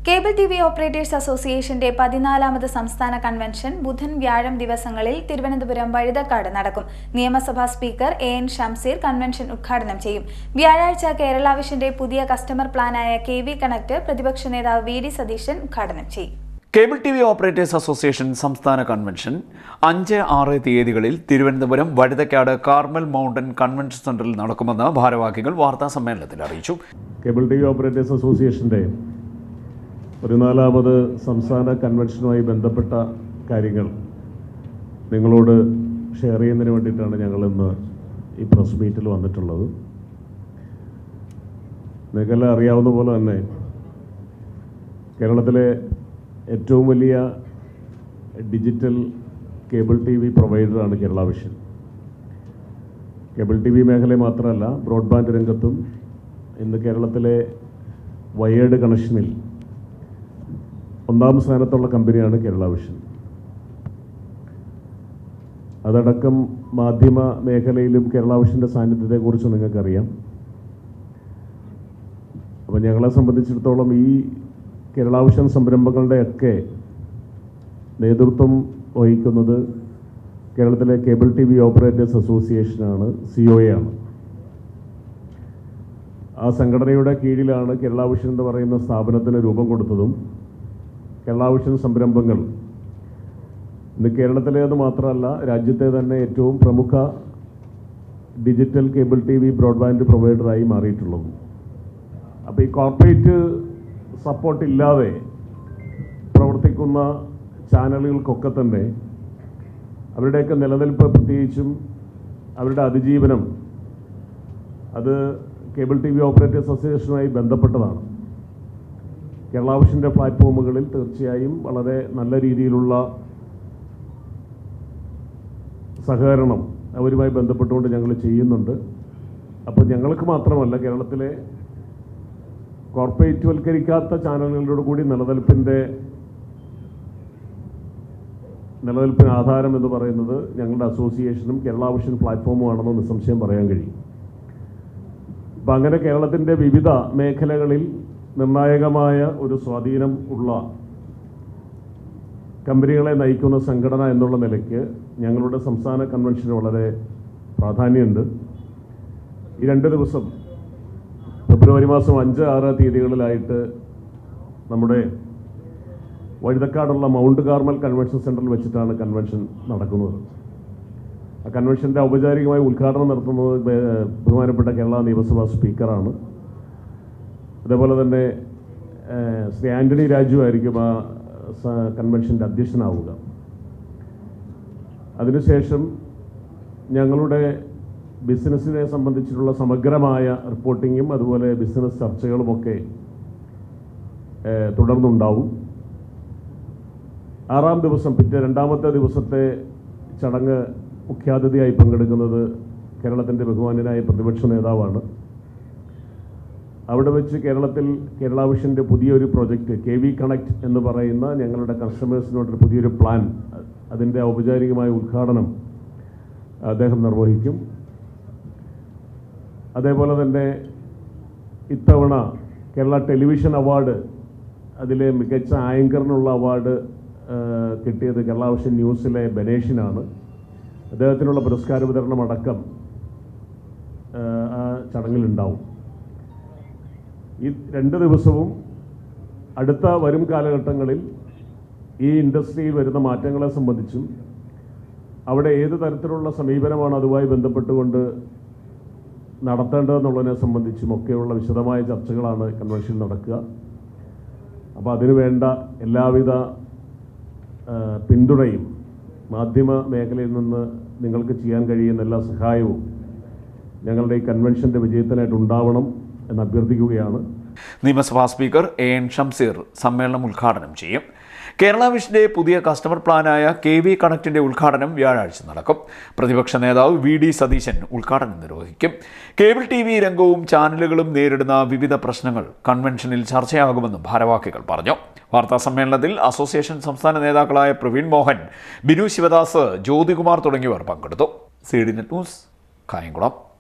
Cable TV operators അസോസിയേഷന്റെ 14ാമത് സംസ്ഥാന convention ബുധൻ വ്യാഴം ദിവസങ്ങളിൽ തിരുവനന്തപുരം വഴുതക്കാട് നടക്കും. നിയമസഭാ സ്പീക്കർ എൻ ഷംസീർ കൺവെൻഷൻ ഉദ്ഘാടനം ചെയ്യും. വ്യാഴാഴ്ച കേരള വിഷന്റെ പുതിയ കസ്റ്റമർ പ്ലാനായ കെവി കണക്ട് പ്രതിപക്ഷ നേതാവ് വി.ഡി. സതീശൻ ഉദ്ഘാടനം ചെയ്യും. കേബിൾ ടിവി ഓപ്പറേറ്റേഴ്സ് അസോസിയേഷൻ സംസ്ഥാന കൺവെൻഷൻ 5-6 തീയതികളിൽ Thiruvananthapuram Vazhuthacaud Carmel mountain convention സെന്ററിൽ നടക്കുമെന്ന് ഭാരവാഹികൾ വാർത്താ സമ്മേളനത്തിൽ അറിയിച്ചു. കേബിൾ ടിവി ഓപ്പറേറ്റേഴ്സ് അസോസിയേഷന്റെ 14ാമത് സംസ്ഥാന കൺവെൻഷനുമായി ബന്ധപ്പെട്ട കാര്യങ്ങൾ നിങ്ങളോട് ഷെയർ ചെയ്യുന്നതിന് വേണ്ടിയിട്ടാണ് ഞങ്ങൾ ഇന്ന് ഈ പ്രസ് മീറ്റിൽ വന്നിട്ടുള്ളത്. നിങ്ങൾക്കെല്ലാം അറിയാവുന്ന പോലെ തന്നെ കേരളത്തിലെ ഏറ്റവും വലിയ digital cable T V പ്രൊവൈഡറാണ് Kerala vision. Cable T V മേഖല മാത്രമല്ല, ബ്രോഡ്ബാൻഡ് രംഗത്തും ഇന്ന് കേരളത്തിലെ വയേർഡ് കണക്ഷനിൽ 1ാം സ്ഥാനത്തുള്ള കമ്പനിയാണ് കേരള വിഷൻ. അതടക്കം മാധ്യമ മേഖലയിലും കേരള വിഷൻ്റെ സാന്നിധ്യത്തെക്കുറിച്ച് നിങ്ങൾക്കറിയാം. അപ്പോൾ ഞങ്ങളെ സംബന്ധിച്ചിടത്തോളം ഈ കേരള വിഷൻ സംരംഭങ്ങളുടെയൊക്കെ നേതൃത്വം വഹിക്കുന്നത് കേരളത്തിലെ cable T V operators അസോസിയേഷനാണ്, COA ആണ്. ആ സംഘടനയുടെ കീഴിലാണ് കേരള വിഷൻ എന്ന് പറയുന്ന സ്ഥാപനത്തിന് രൂപം കൊടുത്തതും കേരള വിഷൻ സംരംഭങ്ങൾ ഇന്ന് കേരളത്തിലേത് മാത്രമല്ല രാജ്യത്തെ തന്നെ ഏറ്റവും പ്രമുഖ digital cable T V broadband പ്രൊവൈഡറായി മാറിയിട്ടുള്ളതും. അപ്പോൾ ഈ കോർപ്പറേറ്റ് സപ്പോർട്ട് ഇല്ലാതെ പ്രവർത്തിക്കുന്ന ചാനലുകൾക്കൊക്കെ തന്നെ അവരുടെയൊക്കെ നിലനിൽപ്പ്, പ്രത്യേകിച്ചും അവരുടെ അതിജീവനം, അത് കേബിൾ ടി വി ഓപ്പറേറ്റേഴ്സ് അസോസിയേഷനുമായി ബന്ധപ്പെട്ടതാണ്. കേരള വിഷൻ്റെ പ്ലാറ്റ്ഫോമുകളിൽ തീർച്ചയായും വളരെ നല്ല രീതിയിലുള്ള സഹകരണം അവരുമായി ബന്ധപ്പെട്ടുകൊണ്ട് ഞങ്ങൾ ചെയ്യുന്നുണ്ട്. അപ്പോൾ ഞങ്ങൾക്ക് മാത്രമല്ല, കേരളത്തിലെ കോർപ്പറേറ്റ് വൽക്കരിക്കാത്ത ചാനലുകളോട് കൂടി നിലനിൽപ്പിന് ആധാരം എന്ന് പറയുന്നത് ഞങ്ങളുടെ അസോസിയേഷനും കേരള വിഷൻ പ്ലാറ്റ്ഫോമുമാണെന്ന് നിസ്സംശയം പറയാൻ കഴിയും. അപ്പം അങ്ങനെ കേരളത്തിൻ്റെ വിവിധ മേഖലകളിൽ നിർണായകമായ ഒരു സ്വാധീനം ഉള്ള കമ്പനികളെ നയിക്കുന്ന സംഘടന എന്നുള്ള നിലയ്ക്ക് ഞങ്ങളുടെ സംസ്ഥാന കൺവെൻഷന് വളരെ പ്രാധാന്യമുണ്ട്. ഈ 2 ദിവസം ഫെബ്രുവരി മാസം 5-6 തീയതികളിലായിട്ട് നമ്മുടെ വഴുതക്കാടുള്ള മൗണ്ട് കാർമൽ കൺവെൻഷൻ സെൻറ്ററിൽ വെച്ചിട്ടാണ് കൺവെൻഷൻ നടക്കുന്നത്. ആ കൺവെൻഷൻ്റെ ഔപചാരികമായി ഉദ്ഘാടനം നടത്തുന്നത് ബഹുമാനപ്പെട്ട കേരള നിയമസഭാ സ്പീക്കറാണ്. അതേപോലെ തന്നെ ശ്രീ ആൻ്റണി രാജു ആയിരിക്കും ആ കൺവെൻഷൻ്റെ അധ്യക്ഷനാവുക. അതിനുശേഷം ഞങ്ങളുടെ ബിസിനസ്സിനെ സംബന്ധിച്ചിട്ടുള്ള സമഗ്രമായ റിപ്പോർട്ടിങ്ങും അതുപോലെ ബിസിനസ് ചർച്ചകളുമൊക്കെ തുടർന്നുണ്ടാവും. 6ാം ദിവസം, 2ാമത്തെ ദിവസത്തെ ചടങ്ങ് മുഖ്യാതിഥിയായി പങ്കെടുക്കുന്നത് കേരളത്തിൻ്റെ ബഹുമാന്യനായ പ്രതിപക്ഷ നേതാവാണ്. അവിടെ വെച്ച് കേരള വിഷൻ്റെ പുതിയൊരു പ്രൊജക്റ്റ് കെവി കണക്ട് എന്ന് പറയുന്ന ഞങ്ങളുടെ കസ്റ്റമേഴ്സിനോടൊരു പുതിയൊരു പ്ലാൻ, അതിൻ്റെ ഔപചാരികമായ ഉദ്ഘാടനം അദ്ദേഹം നിർവഹിക്കും. അതേപോലെ തന്നെ ഇത്തവണ കേരള ടെലിവിഷൻ അവാർഡ്, അതിലെ മികച്ച ആങ്കറിനുള്ള അവാർഡ് കിട്ടിയത് കേരള വിഷൻ ന്യൂസിലെ ബനേഷിനാണ്. അദ്ദേഹത്തിനുള്ള പുരസ്കാര വിതരണം അടക്കം ആ ചടങ്ങിലുണ്ടാവും. ഈ 2 ദിവസവും അടുത്ത വരും കാലഘട്ടങ്ങളിൽ ഈ ഇൻഡസ്ട്രിയിൽ വരുന്ന മാറ്റങ്ങളെ സംബന്ധിച്ചും അവിടെ ഏത് തരത്തിലുള്ള സമീപനമാണ് അതുമായി ബന്ധപ്പെട്ടുകൊണ്ട് നടത്തേണ്ടതെന്നുള്ളതിനെ സംബന്ധിച്ചും ഒക്കെയുള്ള വിശദമായ ചർച്ചകളാണ് കൺവെൻഷനിൽ നടക്കുക. അപ്പോൾ അതിനുവേണ്ട എല്ലാവിധ പിന്തുണയും മാധ്യമ മേഖലയിൽ നിന്ന് നിങ്ങൾക്ക് ചെയ്യാൻ കഴിയുന്ന എല്ലാ സഹായവും ഞങ്ങളുടെ ഈ കൺവെൻഷൻ്റെ വിജയത്തിനായിട്ട് ഉണ്ടാവണം എന്ന് അഭ്യർത്ഥിക്കുകയാണ്. നിയമസഭാ സ്പീക്കർ എൻ ഷംസീർ സമ്മേളനം ഉദ്ഘാടനം ചെയ്യും. കേരള വിഷന്റെ പുതിയ കസ്റ്റമർ പ്ലാനായ കെവി കണക്റ്റിന്റെ ഉദ്ഘാടനം വ്യാഴാഴ്ച നടക്കും. പ്രതിപക്ഷ നേതാവ് വി.ഡി. സതീശൻ ഉദ്ഘാടനം നിർവഹിക്കും. കേബിൾ TV രംഗവും ചാനലുകളും നേരിടുന്ന വിവിധ പ്രശ്നങ്ങൾ കൺവെൻഷനിൽ ചർച്ചയാകുമെന്നും ഭാരവാഹികൾ പറഞ്ഞു. വാർത്താ സമ്മേളനത്തിൽ അസോസിയേഷൻ സംസ്ഥാന നേതാക്കളായ പ്രവീൺ മോഹൻ, ബിനു ശിവദാസ്, ജ്യോതികുമാർ തുടങ്ങിയവർ പങ്കെടുത്തു. CDNet news, Kayamkulam.